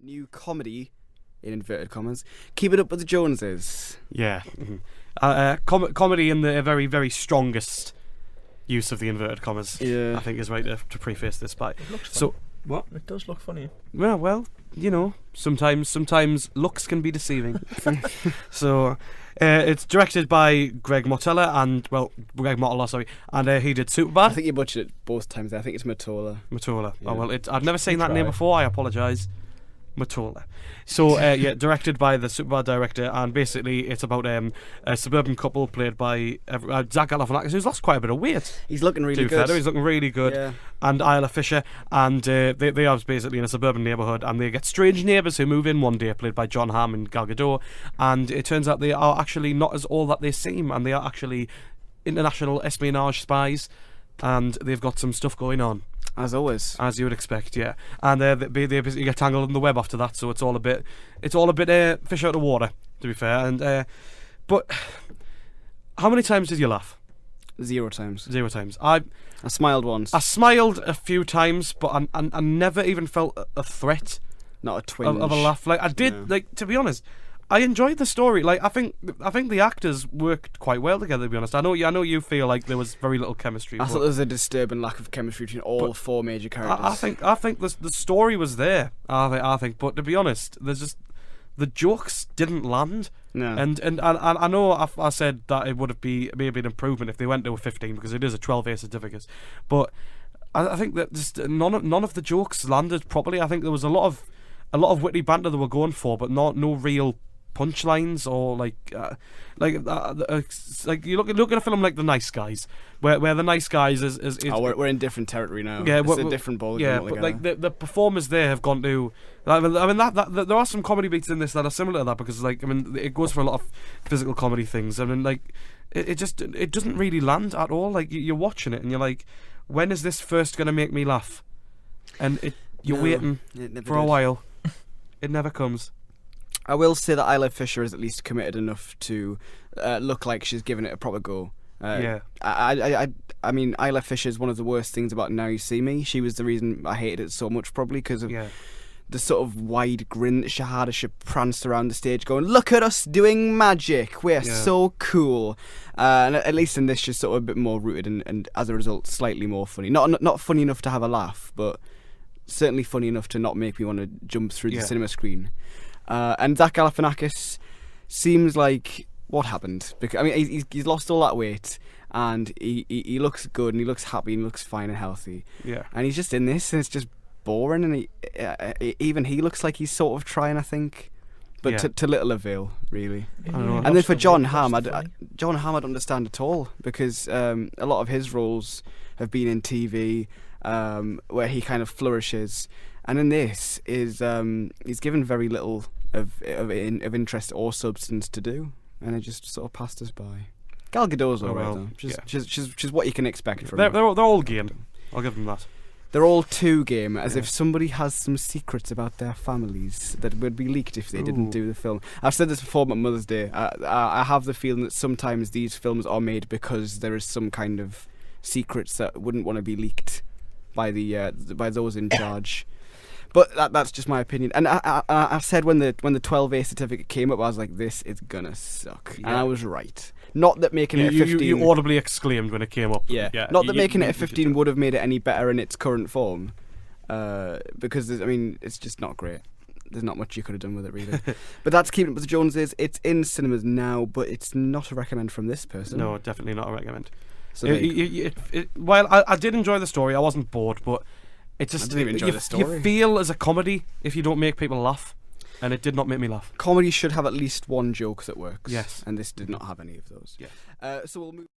new comedy, in inverted commas, Keep It Up with the Joneses. Yeah. Comedy in the very, very strongest use of the inverted commas, Yeah. I think is right to preface this by. It looks funny. So, what? It does look funny. Well, you know, sometimes looks can be deceiving. So, it's directed by Greg Mottola and he did Superbad. I think you butchered it both times. I think it's Mottola. Mottola. Yeah. Oh well, I've never seen that Try. name before. I apologise. Mottola. So yeah, directed by the Superbad director, and basically it's about a suburban couple played by Zach Galifianakis, who's lost quite a bit of weight. He's looking really good. He's looking really good. Yeah. And Isla Fisher, and they are basically in a suburban neighbourhood, and they get strange neighbours who move in one day, played by Hamm and Gadot, and it turns out they are actually not as all that they seem, and they are actually international espionage spies, and they've got some stuff going on. As always. As you would expect, yeah. And they basically get tangled in the web after that, so it's all a bit fish out of water, to be fair. And but how many times did you laugh? 0 times. 0 times. I smiled once. I smiled a few times, but I never even felt a threat Not a twinge. of a laugh. Like I did, Yeah. like to be honest, I enjoyed the story. Like I think the actors worked quite well together. To be honest, I know you feel like there was very little chemistry. I thought there was a disturbing lack of chemistry between all 4 major characters. I think the story was there. I think, but to be honest, there's just the jokes didn't land. No. And I know I said that it would be maybe an improvement if they went to a 15 because it is a 12A certificate, but I think that just none of the jokes landed properly. I think there was a lot of witty banter they were going for, but no real punchlines or like you look at a film like The Nice Guys, where The Nice Guys is we're in different territory now. Yeah, it's a different ball game yeah, altogether. but like the performers there have gone to. I mean that there are some comedy beats in this that are similar to that because like I mean it goes for a lot of physical comedy things. I mean like it doesn't really land at all. Like you're watching it and you're like, when is this first gonna make me laugh? And you're waiting for a while. It never comes. I will say that Isla Fisher is at least committed enough to look like she's given it a proper go. Yeah. I mean, Isla Fisher is one of the worst things about Now You See Me. She was the reason I hated it so much, probably because of the sort of wide grin that she had as she pranced around the stage going, "Look at us doing magic, we're so cool." And at least in this she's sort of a bit more rooted and as a result slightly more funny. Not funny enough to have a laugh, but certainly funny enough to not make me want to jump through the cinema screen. And Zach Galifianakis seems like what happened? Because I mean, he's lost all that weight, and he looks good, and he looks happy, and he looks fine and healthy. Yeah. And he's just in this, and it's just boring. And even he looks like he's sort of trying, I think, but to little avail, really. I don't know. And then for Jon Hamm, I don't understand at all because a lot of his roles have been in TV, where he kind of flourishes. And in this is he's given very little of interest or substance to do, and it just sort of passed us by. Gal Gadot's alright though. She's what you can expect from her. They're all game. I'll give them that. They're all too game, as if somebody has some secrets about their families that would be leaked if they didn't do the film. I've said this before about Mother's Day. I have the feeling that sometimes these films are made because there is some kind of secrets that wouldn't want to be leaked by those in charge. But that's just my opinion. And I said when the 12A certificate came up, I was like, this is gonna suck. Yeah. And I was right. Not that making it a 15... You audibly exclaimed when it came up. Yeah. Not that making it a 15 would have made it any better in its current form. Because, it's just not great. There's not much you could have done with it, really. But that's Keeping Up With the Joneses. It's in cinemas now, but it's not a recommend from this person. No, definitely not a recommend. So while I did enjoy the story, I wasn't bored, but... It's just I didn't even enjoy the story. You feel as a comedy if you don't make people laugh, and it did not make me laugh. Comedy should have at least one joke that works. Yes. And this did not have any of those. Yeah. So we'll move...